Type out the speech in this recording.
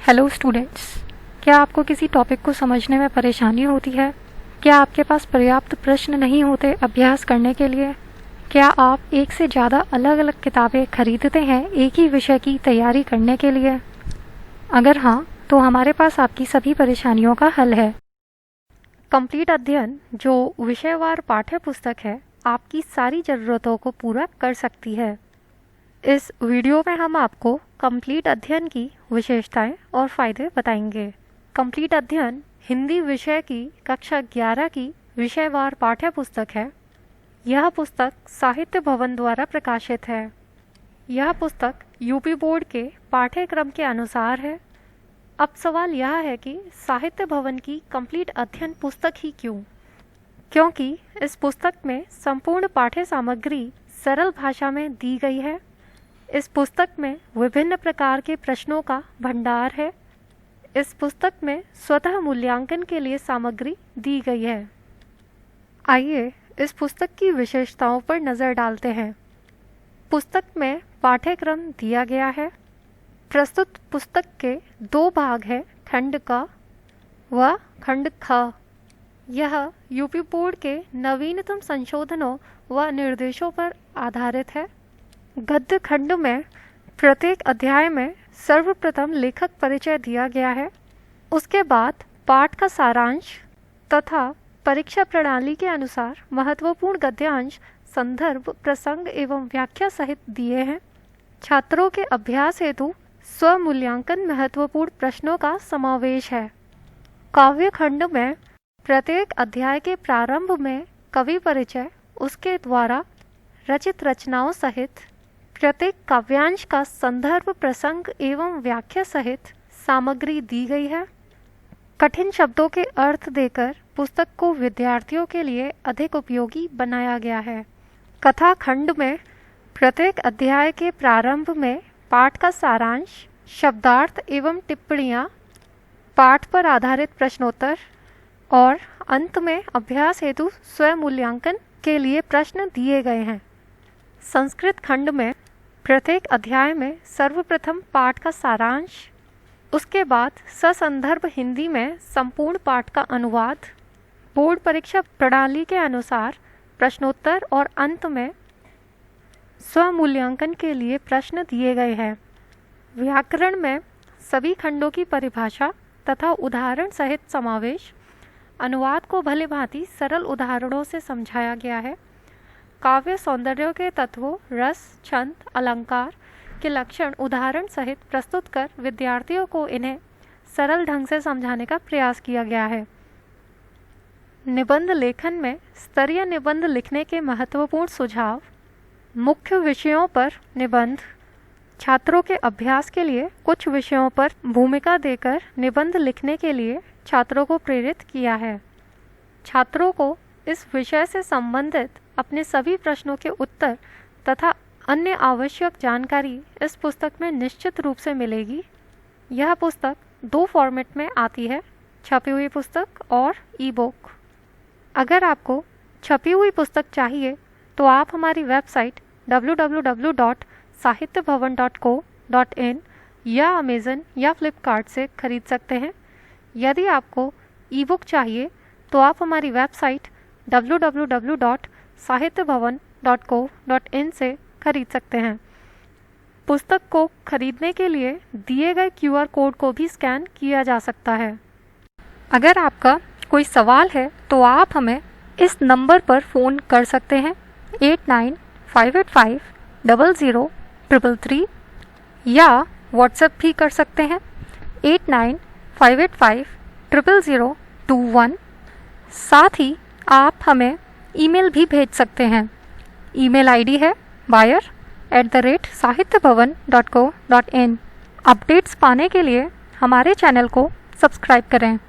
Hello students, क्या आपको किसी टॉपिक को समझने में परेशानी होती है? क्या आपके पास पर्याप्त प्रश्न नहीं होते अभ्यास करने के लिए? क्या आप एक से ज़्यादा अलग अलग किताबें खरीदते हैं एक ही विषय की तैयारी करने के लिए? अगर हाँ, तो हमारे पास आपकी सभी परेशानियों का हल है। कंप्लीट अध्ययन जो विषयवार पाठ्य पुस्तक है, आपकी सारी ज़रूरतों को पूरा कर सकती है। इस वीडियो में हम आपको कंप्लीट अध्ययन की विशेषताएं और फ़ायदे बताएंगे। कंप्लीट अध्ययन हिंदी विषय की कक्षा 11 की विषयवार पाठ्य पुस्तक है। यह पुस्तक साहित्य भवन द्वारा प्रकाशित है। यह पुस्तक यूपी बोर्ड के पाठ्यक्रम के अनुसार है। अब सवाल यह है कि साहित्य भवन की कंप्लीट अध्ययन पुस्तक ही क्यों? क्योंकि इस पुस्तक में संपूर्ण पाठ्य सामग्री सरल भाषा में दी गई है। इस पुस्तक में विभिन्न प्रकार के प्रश्नों का भंडार है। इस पुस्तक में स्वतः मूल्यांकन के लिए सामग्री दी गई है। आइए इस पुस्तक की विशेषताओं पर नज़र डालते हैं। पुस्तक में पाठ्यक्रम दिया गया है। प्रस्तुत पुस्तक के 2 भाग हैं, खंड क व खंड ख। यह यूपी बोर्ड के नवीनतम संशोधनों व निर्देशों पर आधारित है। गद्य खंड में प्रत्येक अध्याय में सर्वप्रथम लेखक परिचय दिया गया है। उसके बाद पाठ का सारांश तथा परीक्षा प्रणाली के अनुसार महत्वपूर्ण गद्यांश संदर्भ, प्रसंग एवं व्याख्या सहित दिए हैं। छात्रों के अभ्यास हेतु स्वमूल्यांकन महत्वपूर्ण प्रश्नों का समावेश है। काव्य खंड में प्रत्येक अध्याय के प्रारंभ में कवि परिचय, उसके द्वारा रचित रचनाओं सहित प्रत्येक काव्यांश का संदर्भ, प्रसंग एवं व्याख्या सहित सामग्री दी गई है। कठिन शब्दों के अर्थ देकर पुस्तक को विद्यार्थियों के लिए अधिक उपयोगी बनाया गया है। कथा खंड में प्रत्येक अध्याय के प्रारंभ में पाठ का सारांश, शब्दार्थ एवं टिप्पणियाँ, पाठ पर आधारित प्रश्नोत्तर और अंत में अभ्यास हेतु स्वमूल्यांकन के लिए प्रश्न दिए गए हैं। संस्कृत खंड में प्रत्येक अध्याय में सर्वप्रथम पाठ का सारांश, उसके बाद ससंदर्भ हिंदी में संपूर्ण पाठ का अनुवाद, बोर्ड परीक्षा प्रणाली के अनुसार प्रश्नोत्तर और अंत में स्वमूल्यांकन के लिए प्रश्न दिए गए हैं। व्याकरण में सभी खंडों की परिभाषा तथा उदाहरण सहित समावेश, अनुवाद को भली भांति सरल उदाहरणों से समझाया गया है। काव्य सौंदर्य के तत्वों, रस, छंद, अलंकार के लक्षण उदाहरण सहित प्रस्तुत कर विद्यार्थियों को इन्हें सरल ढंग से समझाने का प्रयास किया गया है। निबंध लेखन में स्तरीय निबंध लिखने के महत्वपूर्ण सुझाव, मुख्य विषयों पर निबंध, छात्रों के अभ्यास के लिए कुछ विषयों पर भूमिका देकर निबंध लिखने के लिए छात्रों को प्रेरित किया है। छात्रों को इस विषय से संबंधित अपने सभी प्रश्नों के उत्तर तथा अन्य आवश्यक जानकारी इस पुस्तक में निश्चित रूप से मिलेगी। यह पुस्तक 2 फॉर्मेट में आती है, छपी हुई पुस्तक और ई-बुक। अगर आपको छपी हुई पुस्तक चाहिए तो आप हमारी वेबसाइट www.sahityaBhavan.co.in या अमेज़न या फ्लिपकार्ट से खरीद सकते हैं। यदि आपको ई-बुक चाहिए तो आप हमारी वेबसाइट www.sahityaBhavan.co.in से खरीद सकते हैं। पुस्तक को खरीदने के लिए दिए गए QR कोड को भी स्कैन किया जा सकता है। अगर आपका कोई सवाल है तो आप हमें इस नंबर पर फ़ोन कर सकते हैं 8958500333 या व्हाट्सएप भी कर सकते हैं 8958500021। साथ ही आप हमें ईमेल भी भेज सकते हैं। ईमेल आईडी है buyer@sahityaBhavan.co.in। अपडेट्स पाने के लिए हमारे चैनल को सब्सक्राइब करें।